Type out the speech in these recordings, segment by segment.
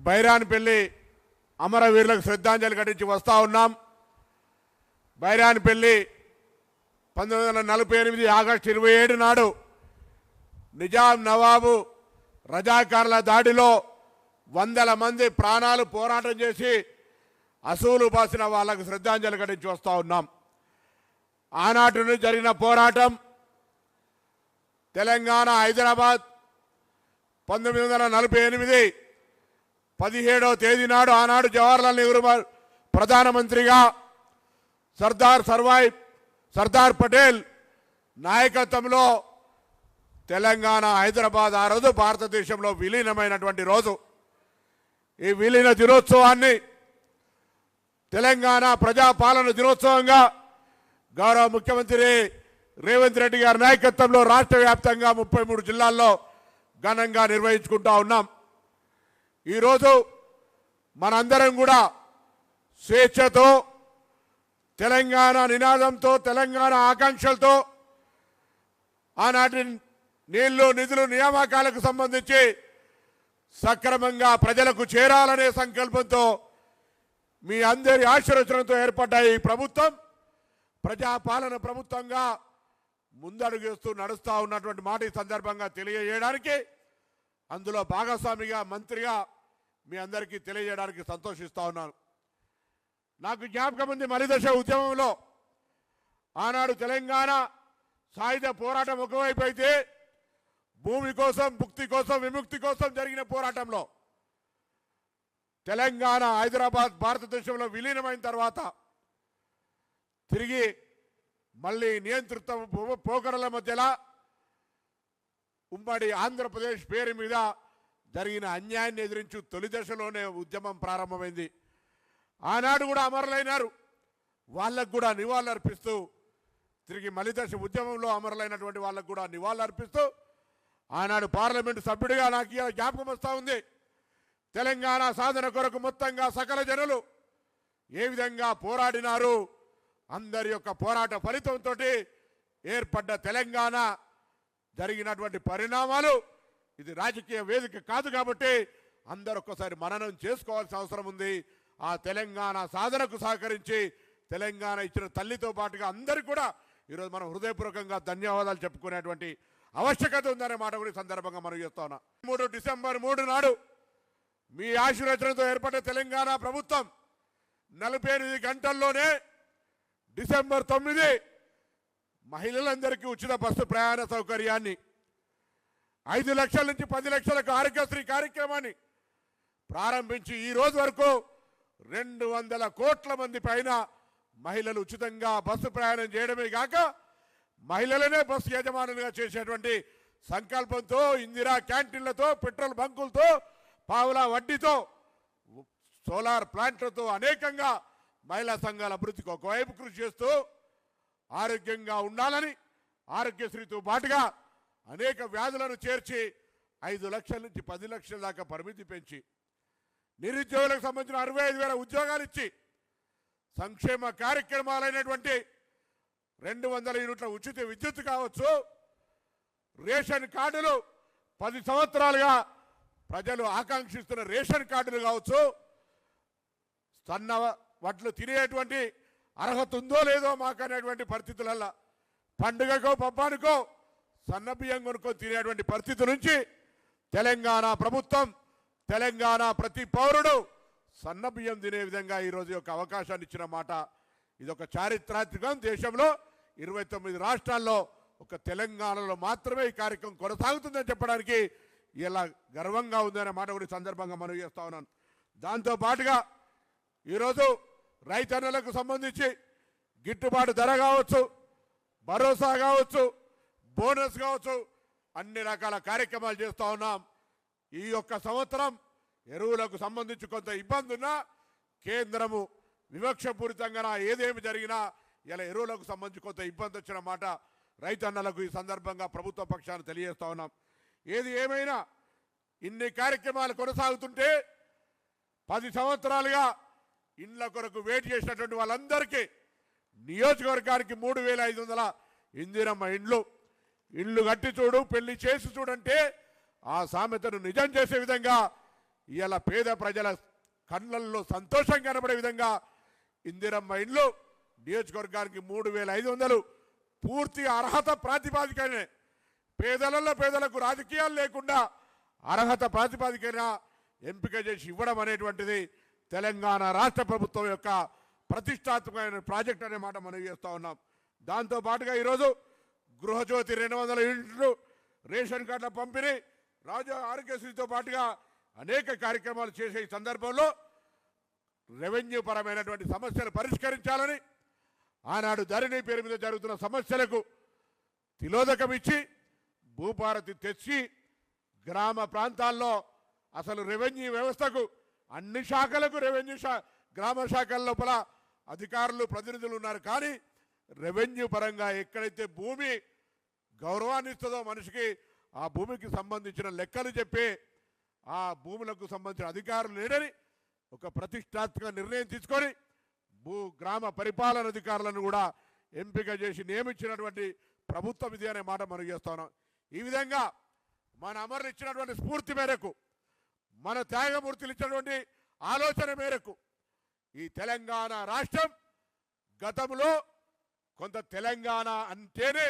బైరాన్పల్లి అమరవీరులకు శ్రద్ధాంజలి ఘటించి వస్తూ ఉన్నాం. బైరాన్పల్లి 1948 ఆగస్టు 27 నాడు నిజాం నవాబు రజాకార్ల దాడిలో వందల మంది ప్రాణాలు పోరాటం చేసి అసూలు బాసిన వాళ్ళకు శ్రద్ధాంజలి ఘటించి వస్తూ ఉన్నాం. ఆనాటి నుండి జరిగిన పోరాటం తెలంగాణ హైదరాబాద్ 1948 17వ తేదీ నాడు ఆనాడు జవహర్లాల్ నెహ్రూ ప్రధానమంత్రిగా సర్దార్ పటేల్ నాయకత్వంలో తెలంగాణ హైదరాబాద్ ఆ రోజు భారతదేశంలో విలీనమైనటువంటి రోజు. ఈ విలీన దినోత్సవాన్ని తెలంగాణ ప్రజాపాలన దినోత్సవంగా గౌరవ ముఖ్యమంత్రి రేవంత్ రెడ్డి గారి నాయకత్వంలో రాష్ట్ర వ్యాప్తంగా 33 జిల్లాల్లో ఘనంగా నిర్వహించుకుంటా ఉన్నాం. ఈరోజు మనందరం కూడా స్వేచ్ఛతో, తెలంగాణ నినాదంతో, తెలంగాణ ఆకాంక్షలతో ఆనాటి నీళ్లు నిధులు నియామకాలకు సంబంధించి సక్రమంగా ప్రజలకు చేరాలనే సంకల్పంతో మీ అందరి ఆశీర్వచనంతో ఏర్పడ్డ ఈ ప్రభుత్వం ప్రజాపాలన ప్రభుత్వంగా ముందడుగేస్తూ నడుస్తూ ఉన్నటువంటి మాట ఈ సందర్భంగా తెలియజేయడానికి, అందులో భాగస్వామిగా మంత్రిగా మీ అందరికీ తెలియజేయడానికి సంతోషిస్తూ ఉన్నాను. నాకు జ్ఞాపకం ఉంది, మలిదశ ఉద్యమంలో ఆనాడు తెలంగాణ సాయుధ పోరాటం ఒకవైపు అయితే భూమి కోసం, ముక్తి కోసం, విముక్తి కోసం జరిగిన పోరాటంలో తెలంగాణ హైదరాబాద్ భారతదేశంలో విలీనమైన తర్వాత తిరిగి మళ్ళీ నియంత్రిత పోకడల మధ్యలో ఉమ్మడి ఆంధ్రప్రదేశ్ పేరు మీద జరిగిన అన్యాయాన్ని ఎదిరించు తొలి దశలోనే ఉద్యమం ప్రారంభమైంది. ఆనాడు కూడా అమరులైనారు, వాళ్ళకు కూడా నివాళులు అర్పిస్తూ తిరిగి మలిదశ ఉద్యమంలో అమరులైనటువంటి వాళ్ళకు కూడా నివాళులు అర్పిస్తూ ఆనాడు పార్లమెంటు సభ్యుడిగా నాకు జ్ఞాపకం వస్తూ ఉంది. తెలంగాణ సాధన కొరకు మొత్తంగా సకల జనులు ఏ విధంగా పోరాడినారు, అందరి యొక్క పోరాట ఫలితంతో ఏర్పడ్డ తెలంగాణ జరిగినటువంటి పరిణామాలు ఇది రాజకీయ వేదిక కాదు కాబట్టి అందరూ ఒక్కసారి మననం చేసుకోవాల్సిన అవసరం ఉంది. ఆ తెలంగాణ సాధనకు సహకరించి తెలంగాణ ఇచ్చిన తల్లితో పాటుగా అందరికీ కూడా ఈరోజు మనం హృదయపూర్వకంగా ధన్యవాదాలు చెప్పుకునేటువంటి ఆవశ్యకత ఉందనే మాట కూడా సందర్భంగా మనం చేస్తా ఉన్నాం. డిసెంబర్ 3 నాడు మీ ఆశీర్వచనంతో ఏర్పడ్డ తెలంగాణ ప్రభుత్వం 48 గంటల్లోనే డిసెంబర్ 9 మహిళలందరికీ ఉచిత బస్సు ప్రయాణ సౌకర్యాన్ని, 5 లక్షల నుంచి 10 లక్షలకు ఆరోగ్యశ్రీ కార్యక్రమాన్ని ప్రారంభించి ఈ రోజు వరకు 200 కోట్ల మంది పైన మహిళలు ఉచితంగా బస్సు ప్రయాణం చేయడమే కాక మహిళలనే బస్సు యజమానులుగా చేసేటువంటి సంకల్పంతో, ఇందిరా క్యాంటీన్లతో, పెట్రోల్ బంకులతో, పావులా వడ్డీతో, సోలార్ ప్లాంట్లతో అనేకంగా మహిళా సంఘాల అభివృద్ధికి ఒకవైపు కృషి చేస్తూ ఆరోగ్యంగా ఉండాలని ఆరోగ్యశ్రీతో పాటుగా అనేక వ్యాధులను చేర్చి 5 లక్షల నుంచి 10 లక్షల దాకా పరిమితి పెంచి నిరుద్యోగులకు సంబంధించిన 65,000 ఉద్యోగాలు ఇచ్చి సంక్షేమ కార్యక్రమాలైనటువంటి 200 యూనిట్ల ఉచిత విద్యుత్ కావచ్చు, రేషన్ కార్డులు 10 సంవత్సరాలుగా ప్రజలు ఆకాంక్షిస్తున్న రేషన్ కార్డులు కావచ్చు, సన్న వడ్లు తినేటువంటి అర్హత ఉందో లేదో మాకు అనేటువంటి పరిస్థితులలో పండుగకో పబ్బానికో సన్న బియ్యం కొనుక్కొని తినేటువంటి పరిస్థితి నుంచి తెలంగాణ ప్రభుత్వం, తెలంగాణ ప్రతి పౌరుడు సన్న బియ్యం తినే విధంగా ఈరోజు యొక్క అవకాశాన్ని ఇచ్చిన మాట ఇదొక చారిత్రాత్మకం. దేశంలో 29 రాష్ట్రాల్లో ఒక తెలంగాణలో మాత్రమే ఈ కార్యక్రమం కొనసాగుతుందని చెప్పడానికి ఇలా గర్వంగా ఉందనే మాట కూడా సందర్భంగా మనం చేస్తా ఉన్నాను. దాంతోపాటుగా ఈరోజు రైతన్నలకు సంబంధించి గిట్టుబాటు ధర కావచ్చు, భరోసా కావచ్చు, బోనస్ కావచ్చు, అన్ని రకాల కార్యక్రమాలు చేస్తూ ఉన్నాం. ఈ యొక్క సంవత్సరం ఎరువులకు సంబంధించి కొంత ఇబ్బంది ఉన్నా కేంద్రము వివక్షపూరితంగా ఏదేమి జరిగినా ఇలా ఎరువులకు సంబంధించి కొంత ఇబ్బంది వచ్చిన మాట రైతన్నలకు ఈ సందర్భంగా ప్రభుత్వ పక్షాన్ని తెలియజేస్తా ఉన్నాం. ఏది ఏమైనా ఇన్ని కార్యక్రమాలు కొనసాగుతుంటే 10 సంవత్సరాలుగా ఇండ్ల కొరకు వెయిట్ చేసినటువంటి వాళ్ళందరికీ నియోజకవర్గానికి 3,500 ఇందిరమ్మ ఇండ్లు కట్టి చూడు, పెళ్లి చేసి చూడంటే ఆ సామెతను నిజం చేసే విధంగా ఇవాళ పేద ప్రజల కళ్ళల్లో సంతోషం కనబడే విధంగా ఇందిరమ్మ ఇండ్లు నియోజకవర్గానికి 3500 పూర్తిగా అర్హత ప్రాతిపాదికనే, పేదలలో పేదలకు రాజకీయాలు లేకుండా అర్హత ప్రాతిపాదికన ఎంపిక చేసి ఇవ్వడం అనేటువంటిది తెలంగాణ రాష్ట్ర ప్రభుత్వం యొక్క ప్రతిష్టాత్మకమైన ప్రాజెక్ట్ అనే మాట మనం చేస్తూ ఉన్నాం. దాంతోపాటుగా ఈరోజు గృహజ్యోతి 200 యూనిట్లు, రేషన్ కార్డుల పంపిణీ, రాజా ఆరోగ్యశ్రీతో పాటుగా అనేక కార్యక్రమాలు చేసే ఈ సందర్భంలో రెవెన్యూ పరమైనటువంటి సమస్యలు పరిష్కరించాలని, ఆనాడు ధరణి పేరు మీద జరుగుతున్న సమస్యలకు తిలోదకం ఇచ్చి భూభారతి తెచ్చి గ్రామ ప్రాంతాల్లో అసలు రెవెన్యూ వ్యవస్థకు అన్ని శాఖలకు గ్రామ శాఖల లోపల అధికారులు ప్రతినిధులు ఉన్నారు. కానీ రెవెన్యూ పరంగా ఎక్కడైతే భూమి గౌరవాన్ని ఇస్తుందో మనిషికి, ఆ భూమికి సంబంధించిన లెక్కలు చెప్పి ఆ భూములకు సంబంధించిన అధికారులు లేడని ఒక ప్రతిష్టాత్మక నిర్ణయం తీసుకొని గ్రామ పరిపాలన అధికారులను కూడా ఎంపిక చేసి నియమించినటువంటి ప్రభుత్వం ఇది అనే మాట మనం చేస్తున్నాం. ఈ విధంగా మన అమరులు ఇచ్చినటువంటి స్ఫూర్తి మేరకు, మన త్యాగమూర్తులు ఇచ్చినటువంటి ఆలోచన మేరకు ఈ తెలంగాణ రాష్ట్రం గతంలో కొంత తెలంగాణ అంటేనే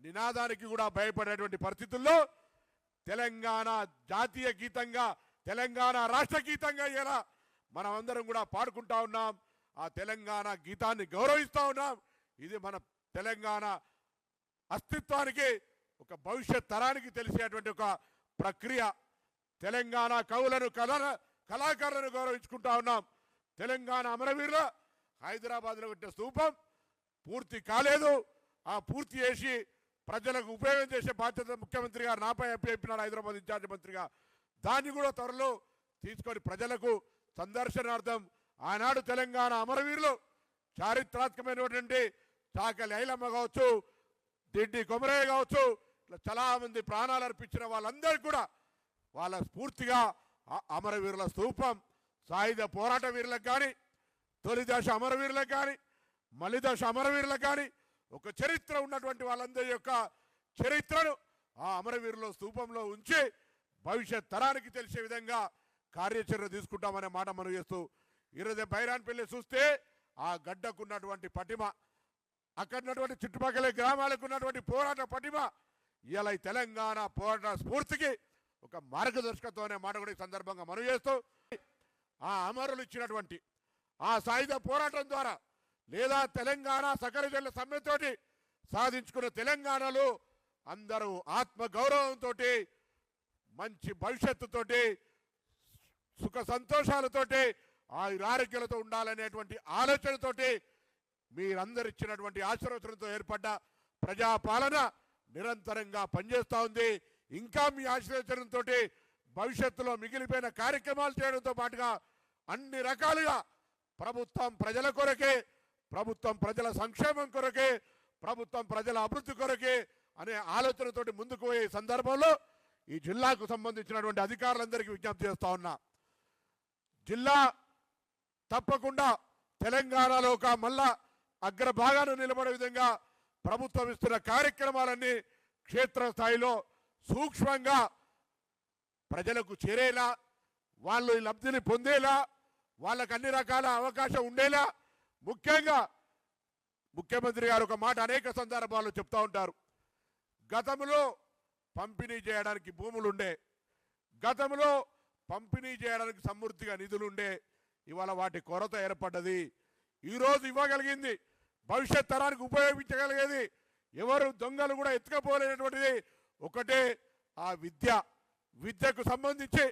నినాదానికి కూడా భయపడేటువంటి పరిస్థితుల్లో తెలంగాణ జాతీయ గీతంగా, తెలంగాణ రాష్ట్ర గీతంగా ఇలా మనం అందరం కూడా పాడుకుంటా ఉన్నాం. ఆ తెలంగాణ గీతాన్ని గౌరవిస్తూ ఉన్నాం. ఇది మన తెలంగాణ అస్తిత్వానికి, ఒక భవిష్యత్ తరానికి తెలిసేటువంటి ఒక ప్రక్రియ. తెలంగాణ కవులను కళాకారులను గౌరవించుకుంటా ఉన్నాం. తెలంగాణ అమరవీరుల హైదరాబాద్లో పెట్టిన స్తూపం పూర్తి కాలేదు. ఆ పూర్తి చేసి ప్రజలకు ఉపయోగం చేసే బాధ్యత ముఖ్యమంత్రి గారు నాపై చెప్పినాడు, హైదరాబాద్ ఇన్ఛార్జ్ మంత్రిగా. దాన్ని కూడా త్వరలో తీసుకొని ప్రజలకు సందర్శనార్థం ఆనాడు తెలంగాణ అమరవీరులు చారిత్రాత్మకమైనటువంటి చాకలి ఐలమ్మ కావచ్చు, దిడ్డి కొమరయ్య కావచ్చు, ఇట్లా చాలా మంది ప్రాణాలు అర్పించిన వాళ్ళందరికీ కూడా వాళ్ళ స్ఫూర్తిగా అమరవీరుల స్తూపం, సాయుధ పోరాట వీరులకు కానీ, తొలిదశ అమరవీరులకు కానీ, మలిదశ అమరవీరులకు కానీ ఒక చరిత్ర ఉన్నటువంటి వాళ్ళందరి యొక్క చరిత్రను ఆ అమరవీరుల స్తూపంలో ఉంచి భవిష్యత్ తరానికి తెలిసే విధంగా కార్యాచరణ తీసుకుంటామనే మాట మనం చేస్తూ, ఈరోజు బైరాన్పల్లి చూస్తే ఆ గడ్డకున్నటువంటి పటిమ, అక్కడ ఉన్నటువంటి చుట్టుపక్కల గ్రామాలకు ఉన్నటువంటి పోరాట పటిమ ఇలా ఈ తెలంగాణ పోరాట స్ఫూర్తికి ఒక మార్గదర్శకత్వం అనే మాట కూడా ఈ సందర్భంగా మనం చేస్తూ, ఆ అమరులు ఇచ్చినటువంటి ఆ సాయుధ పోరాటం ద్వారా లేదా తెలంగాణ సకల జిల్లా సమ్మెతోటి సాధించుకున్న తెలంగాణలో అందరూ ఆత్మగౌరవంతో, మంచి భవిష్యత్తుతోటి, సుఖ సంతోషాలతోటి, ఆరోగ్యాలతో ఉండాలనేటువంటి ఆలోచనతోటి మీరందరు ఇచ్చినటువంటి ఆశీర్వచనంతో ఏర్పడ్డ ప్రజాపాలన నిరంతరంగా పనిచేస్తూ ఉంది. ఇంకా మీ ఆశీర్వచనంతో భవిష్యత్తులో మిగిలిపోయిన కార్యక్రమాలు చేయడంతో పాటుగా అన్ని రకాలుగా ప్రభుత్వం ప్రజల కొరకే, ప్రభుత్వం ప్రజల సంక్షేమం కొరకే, ప్రభుత్వం ప్రజల అభివృద్ధి కొరకే అనే ఆలోచనతోటి ముందుకు పోయే సందర్భంలో ఈ జిల్లాకు సంబంధించినటువంటి అధికారులందరికీ విజ్ఞప్తి చేస్తా ఉన్నా, జిల్లా తప్పకుండా తెలంగాణలో ఒక మళ్ళా అగ్రభాగాన నిలబడే విధంగా ప్రభుత్వం ఇస్తున్న కార్యక్రమాలన్నీ క్షేత్రస్థాయిలో సూక్ష్మంగా ప్రజలకు చేరేలా, వాళ్ళు ఈ లబ్ధిని పొందేలా, వాళ్ళకు అన్ని రకాల అవకాశం ఉండేలా, ముఖ్యంగా ముఖ్యమంత్రి గారు ఒక మాట అనేక సందర్భాల్లో చెప్తా ఉంటారు, గతంలో పంపిణీ చేయడానికి భూములుండే, గతంలో పంపిణీ చేయడానికి సమృద్ధిగా నిధులుండే, ఇవాళ వాటి కొరత ఏర్పడ్డది. ఈరోజు ఇవ్వగలిగింది, భవిష్యత్ తరానికి ఉపయోగించగలిగేది, ఎవరు దొంగలు కూడా ఎత్తుకపోలేనటువంటిది ఒకటే ఆ విద్యకు సంబంధించి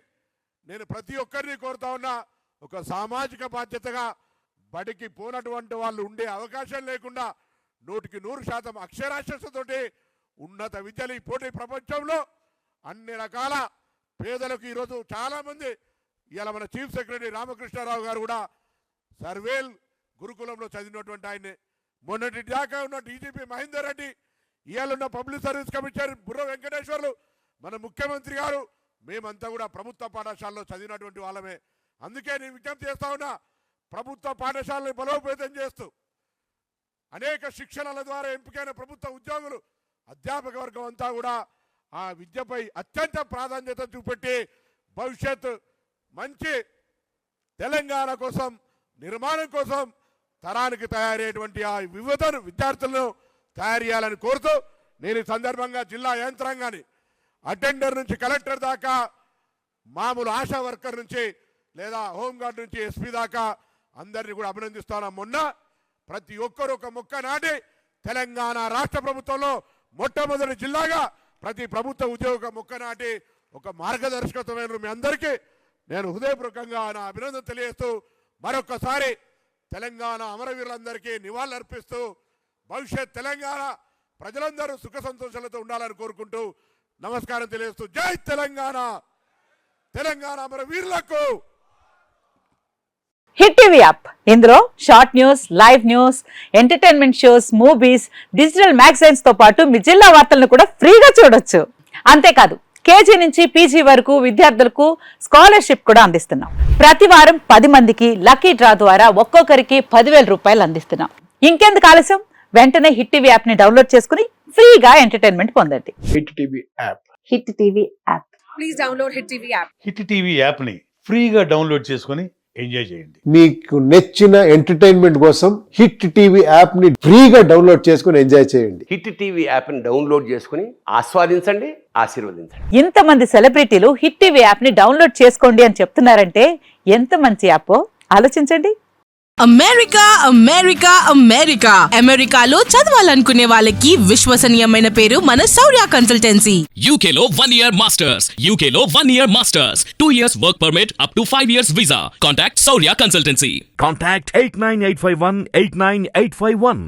నేను ప్రతి ఒక్కరిని కోరుతా ఉన్నా, ఒక సామాజిక బాధ్యతగా బడికి పోనటువంటి వాళ్ళు ఉండే అవకాశం లేకుండా 100% అక్షరాస్యతతోటి ఉన్నత విద్యలు ఈ పోటీ ప్రపంచంలో అన్ని రకాల పేదలకు ఈరోజు చాలామంది, ఇవాళ మన చీఫ్ సెక్రటరీ రామకృష్ణారావు గారు కూడా సర్వేల్ గురుకులంలో చదివినటువంటి ఆయన్ని, మొన్నటి దాకా ఉన్న డీజీపీ మహేందర్ రెడ్డి, ఇవాళ ఉన్న పబ్లిక్ సర్వీస్ కమిషనర్ బుర్ర వెంకటేశ్వర్లు, మన ముఖ్యమంత్రి గారు, మేమంతా కూడా ప్రభుత్వ పాఠశాలలో చదివినటువంటి వాళ్ళమే. అందుకే నేను విజ్ఞప్తి చేస్తా ఉన్నా, ప్రభుత్వ పాఠశాలను బలోపేతం చేస్తూ అనేక శిక్షణల ద్వారా ఎంపికైన ప్రభుత్వ ఉద్యోగులు, అధ్యాపక వర్గం అంతా కూడా ఆ విద్యపై అత్యంత ప్రాధాన్యత చూపెట్టి భవిష్యత్ మంచి తెలంగాణ కోసం నిర్మాణం కోసం తరానికి తయారయ్యేటువంటి ఆ వివిధ విద్యార్థులను తయారు చేయాలని కోరుతూ నేను ఈ సందర్భంగా జిల్లా యంత్రాంగాన్ని అటెండర్ నుంచి కలెక్టర్ దాకా మామూలు ఆశా వర్కర్ నుంచి లేదా హోంగార్డ్ నుంచి ఎస్పీ దాకా అందరినీ కూడా అభినందిస్తాను. మొన్న ప్రతి ఒక్కరు ఒక మొక్క నాటి తెలంగాణ రాష్ట్ర ప్రభుత్వంలో మొట్టమొదటి జిల్లాగా ప్రతి ప్రభుత్వ ఉద్యోగ మొక్క నాటి ఒక మార్గదర్శకత్వమైన మీ అందరికీ నేను హృదయపూర్వకంగా నా అభినందన తెలియజేస్తూ మరొకసారి తెలంగాణ అమరవీరులందరికీ నివాళులర్పిస్తూ భవిష్యత్ తెలంగాణ ప్రజలందరూ సుఖ సంతోషాలతో ఉండాలని కోరుకుంటూ నమస్కారం తెలియజేస్తూ జై తెలంగాణ, తెలంగాణ అమరవీరులకు. హిట్ టీవీ యాప్ ఇందులో short news, live news, entertainment shows, movies, digital magazines తో పాటు మీ జిల్లా వార్తలను కూడా ఫ్రీగా చూడొచ్చు. అంతేకాదు కేజీ నుంచి పీజీ వరకు విద్యార్థులకు స్కాలర్షిప్ కూడా అందిస్తున్నాం. ప్రతి వారం 10 మందికి లక్కీ డ్రా ద్వారా ఒక్కొక్కరికి 10,000 రూపాయలు అందిస్తున్నాం. ఇంకెందుకు ఆలస్యం, వెంటనే హిట్ టీవీ యాప్ ని డౌన్లోడ్ చేసుకుని ఫ్రీగా ఎంటర్టైన్మెంట్ పొందండి. Hit TV app. Hit TV app. Please download hit TV app. Hit TV app ని ఫ్రీగా డౌన్లోడ్ చేసుకొని ఎంజాయ్ చేయండి. మీకు నచ్చిన ఎంటర్టైన్మెంట్ కోసం హిట్ టీవీ యాప్ ని ఫ్రీగా డౌన్లోడ్ చేసుకొని ఎంజాయ్ చేయండి. హిట్ టీవీ యాప్ ని డౌన్లోడ్ చేసుకుని ఆస్వాదించండి, ఆశీర్వదించండి. ఇంతమంది సెలబ్రిటీలు హిట్ టీవీ యాప్ ని డౌన్లోడ్ చేసుకోండి అని చెప్తున్నారంటే ఎంత మంచి యాప్ ఆలోచించండి. అమెరికా అమెరికా అమెరికా అమెరికాలో చదవాలనుకునే వాళ్ళకి విశ్వసనీయమైన పేరు మన శౌర్య కన్సల్టెన్సీ. UK లో 1 year masters. UK లో 1 year masters. 2 years work permit up to 5 years visa. Contact Saurya Consultancy. Contact 89851 89851.